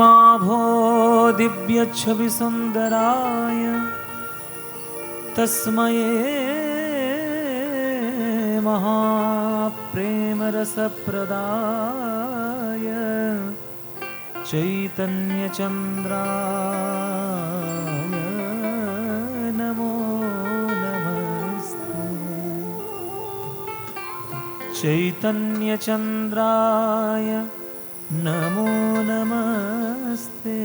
माभो दिव्यच्छविसुन्दराय तस्मै महाप्रेमरसप्रदाय चैतन्यचन्द्राय नमो नमस्ते। चैतन्यचन्द्राय नमो नमस्ते।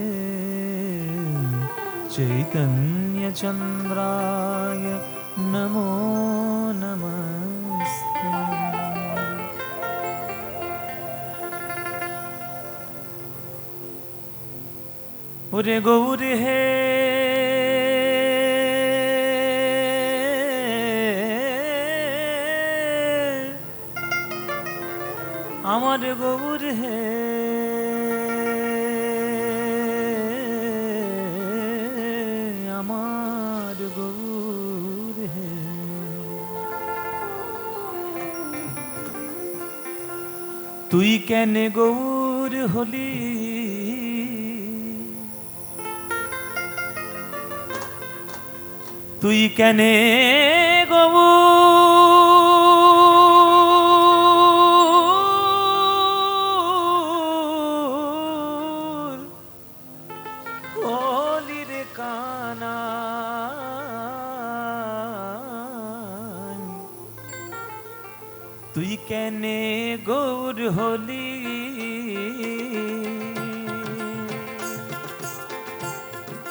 चैतन्यचन्द्राय नमो नमस्ते। ओरे गौर हे আমার গৌর হে আমার গৌর হে তুই কেন গৌর হলি তুই কেন গৌর হলি রে কানা তুই কেন গৌর হলি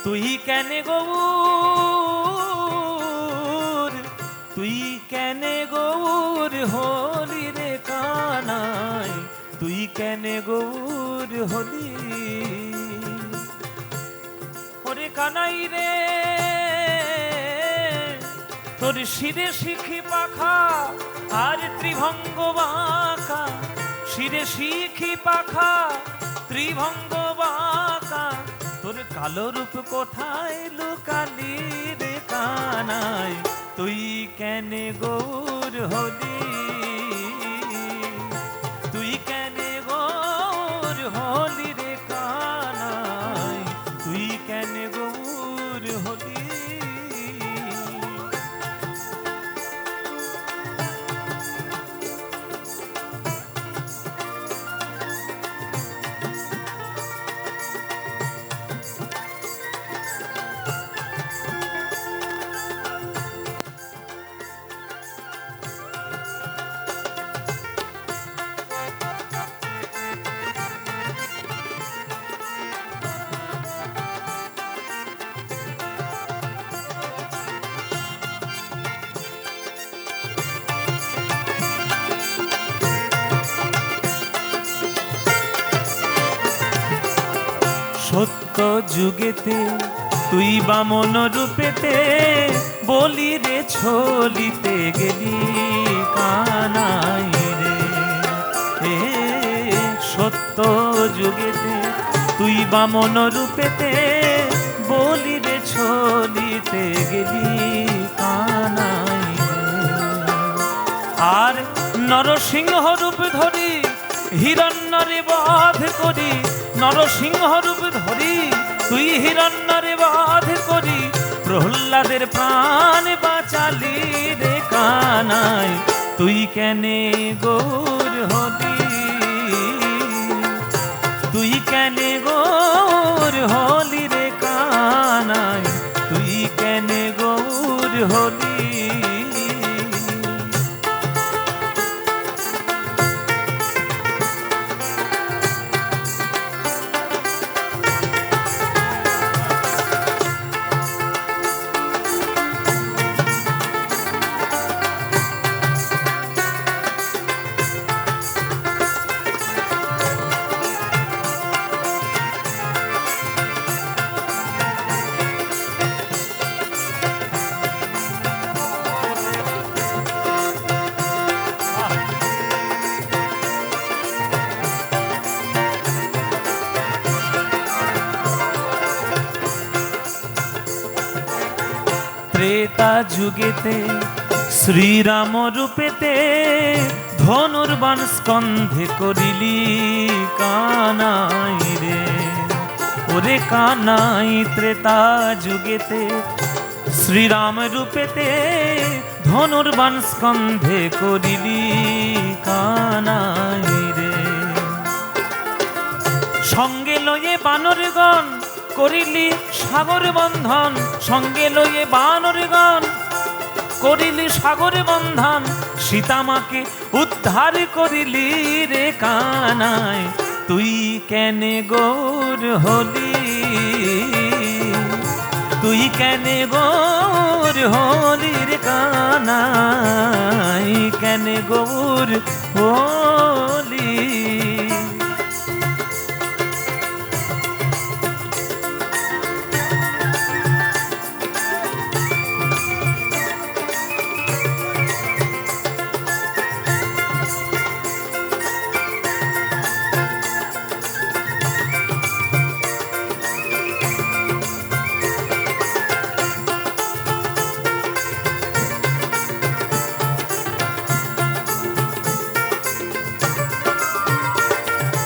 তুই কেন গৌর তুই কেন গৌর হলি রে কানাই তুই কেন গৌর হলি ওরে কানাই রে তোর শিরে শিখি পাখা আর ত্রিভঙ্গ বাঁকা শিরে শিখি পাখা ত্রিভঙ্গ বাঁকা তোর কালো রূপ কোথায় লুকালি রে কানাই তুই কেন গৌর হলি তুই কেন গৌর হলি রে কানাই তুই কেন গৌর হলি সত্য যুগেতে তুই বামন রূপেতে বলি রে ছলিতে গেলি কানাই রে এ সত্য যুগেতে তুই বামন রূপেতে বলি রে ছলিতে গেলি কানাই রে আর নরসিংহ রূপ ধরি হিরণ্যরে বধ করি নরসিংহ রূপ ধরি তুই হিরণ্যরে বধ করি প্রহ্লাদের প্রাণ বাঁচালি রে কানাই তুই কেন গৌর হলি তুই কেন গৌর হলি রে কানাই তুই কেন গৌর হলি ত্রেতা যুগেতে শ্রীরাম রূপেতে ধনুর্বাণ স্কন্ধে করিলি কান কানাই রে, ওরে কানাই ত্রেতা যুগেতে শ্রীরাম রূপেতে ধনুর্বাণ স্কন্ধে করিলি কানাই রে। সঙ্গে লয়ে বানরগণ করিলি সাগর বন্ধন, সঙ্গে লয়ে বানরগণ করিলি সাগর বন্ধন, সীতামাকে উদ্ধার করিলি রে কানাই, তুই কেনে গৌর হলি, তুই কেনে গৌর হলি রে কানাই, কেনে গৌর হলি।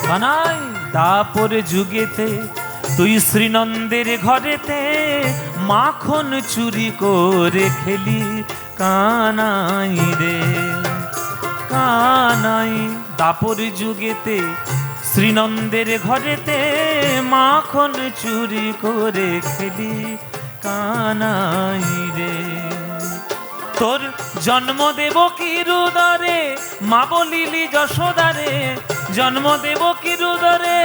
কানাই দাপর যুগেতে তুই শ্রীনন্দের ঘরেতে মাখন চুরি করে খেলি কানাই রে, কানাই দাপর যুগেতে শ্রীনন্দের ঘরেতে মাখন চুরি করে খেলি কানাই রে। তোর জন্ম দেবকীর উদরে মা বলিলি যশোদারে, জন্ম দেবকীর উদরে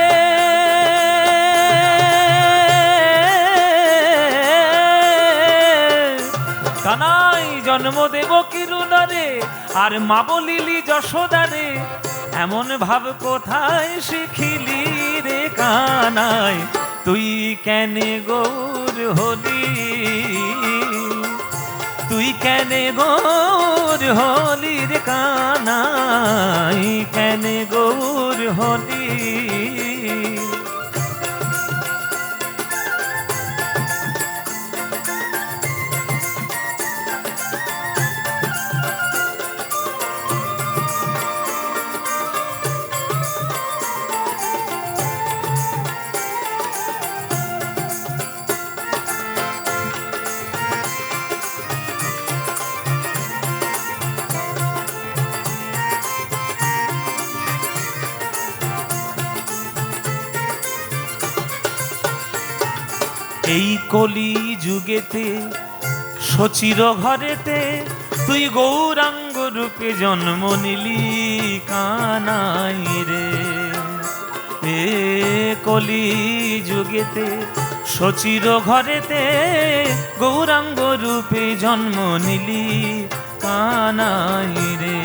কানাই, জন্ম দেবকীর উদরে আর মা বলিলি যশোদারে, এমন ভাব কোথায় শিখিলি রে কানাই, তুই কেনে গৌর হলি, তুই কেনে গৌর হলি রে কানাই, কেনে গৌর হলি। এই কলি যুগেতে শচির ঘরেতে তুই গৌরাঙ্গ রূপে জন্ম নিলি কানাই রে, এ কলি যুগেতে শচির ঘরেতে গৌরাঙ্গ রূপে জন্ম নিলি কানাই রে।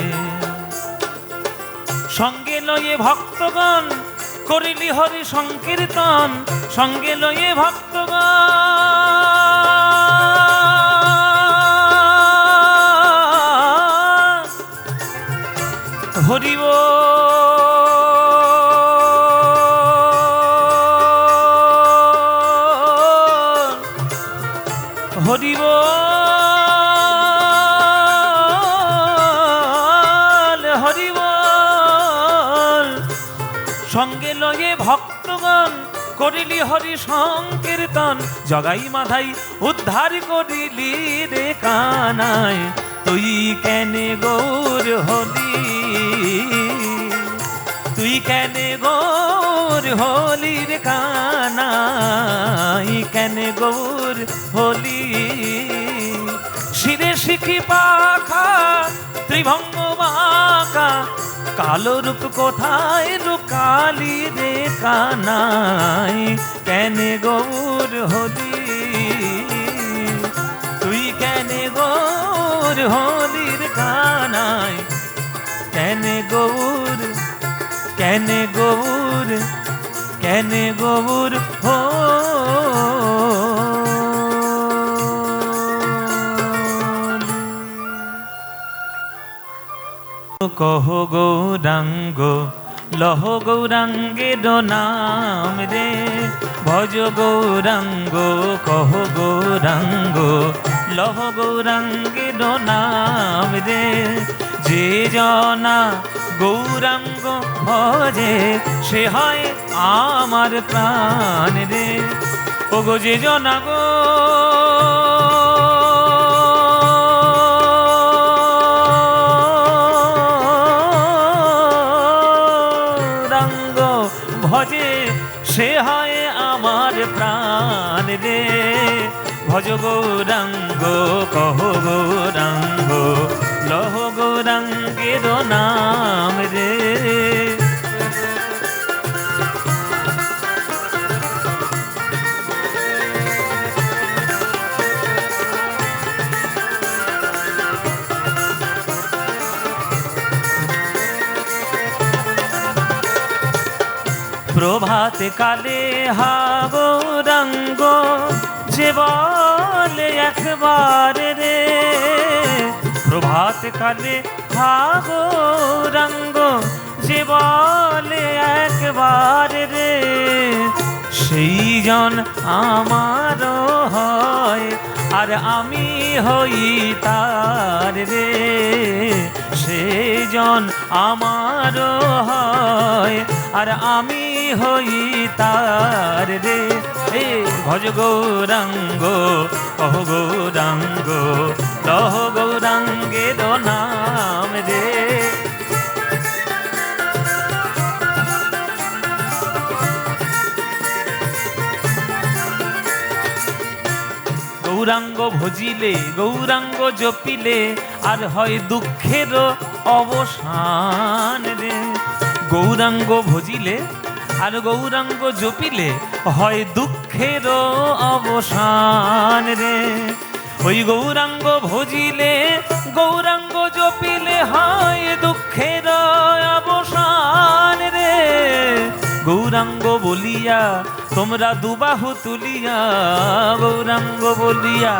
সঙ্গে লয়ে ভক্তগণ করিলি হরি সংকীর্তন, সঙ্গে লয়ে ভক্তগণ হরি বল, হরি বল, হরি বল। সঙ্গে লয়ে ভক্তগণ করিলি হরি সংকীর্তন, জগাই মাধাই উদ্ধার করিলি রে কানাই, তুই কেনে গৌর হলি, তুই কেনে গৌর হলি রে কানাই, কেনে গৌর হলি। শিরে শিখি পাখা ত্রিভঙ্গ বাঁকা, কালো রূপ কোথায় লুকালি রে কানাই, কেনে গৌর হলি, তুই কেনে গৌর হলি রে কানাই, কেনে গৌর, কেনে গৌর, কেনে গৌর কহ গৌরাঙ্গ লহ গৌরাঙ্গের নাম রে, ভজ গৌরাঙ্গ কহ গৌরাঙ্গ লহ গৌরাঙ্গের নাম রে। যে জনা গৌরাঙ্গ ভজে সে হয় আমার প্রাণ রে। ও গো যে জনা গো গৌরাঙ্গ ভজে সে হয় আমার প্রাণ রে। ভজ গৌরাঙ্গ কহ গৌরাঙ্গ লহ গৌরাঙ্গের নাম রে। প্রভাত কালে হা গৌরাঙ্গ যে বলে একবার রে। প্রভাত কালে হা গৌরাঙ্গ যে বলে একবার রে। সেই জন আমার হয় আর আমি হই তার রে। সেই জন আমার হয় আর আমি হই তার রে। এ ভজ গৌরাঙ্গ কহ গৌরাঙ্গ লহ গৌরাঙ্গের নাম রে। গৌরাঙ্গ ভজিলে গৌরাঙ্গ জপিলে আর হয় দুঃখের অবসান রে। গৌরাঙ্গ ভজিলে আর গৌরাঙ্গ জপিলে হয় দুঃখের অবসান রে। ওই গৌরাঙ্গ ভজিলে গৌরাঙ্গ জপিলে হয় দুঃখের অবসান রে। গৌরাঙ্গ বলিয়া তোমরা দুবাহু তুলিয়া গৌরাঙ্গ বলিয়া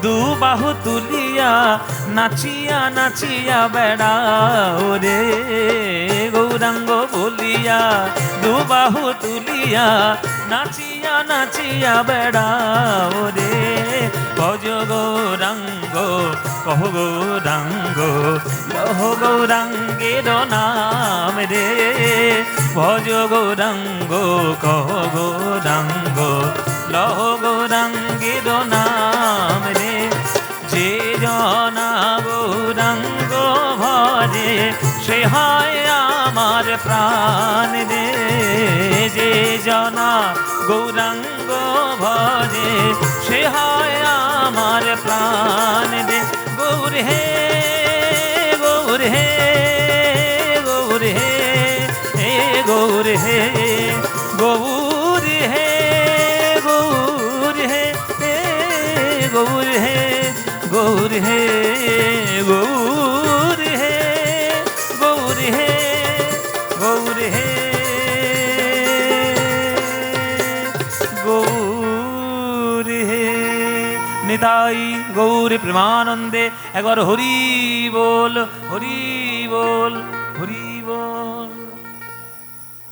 দুবাহু তুলিয়া নাচিয়া নাচিয়া বেড়াও রে। গৌরাঙ্গ বলিয়া দুবাহু তুলিয়া নাচিয়া নাচিয়া বেড়াও রে। ভজ গৌরাঙ্গ কহ গৌরাঙ্গ লহ গৌরাঙ্গের নাম রে। ভজ গৌরাঙ্গ কহ গৌরাঙ্গ লহ গৌরাঙ্গের নাম রে। যে জনা গৌরাঙ্গ ভজে সে হয় আমার প্রাণ রে। যে জনা গৌরাঙ্গ ভজে সে হয় আমার প্রাণ রে। গৌর হে গৌর হে গৌর হে হে গৌর হে গৌর হে গৌর হে হে গৌর হে গৌর হে গৌর হে গৌর হে গৌর হে গৌর হে। নিতাই গৌর প্রেমানন্দে একবার হরি বল হরি বল হরি।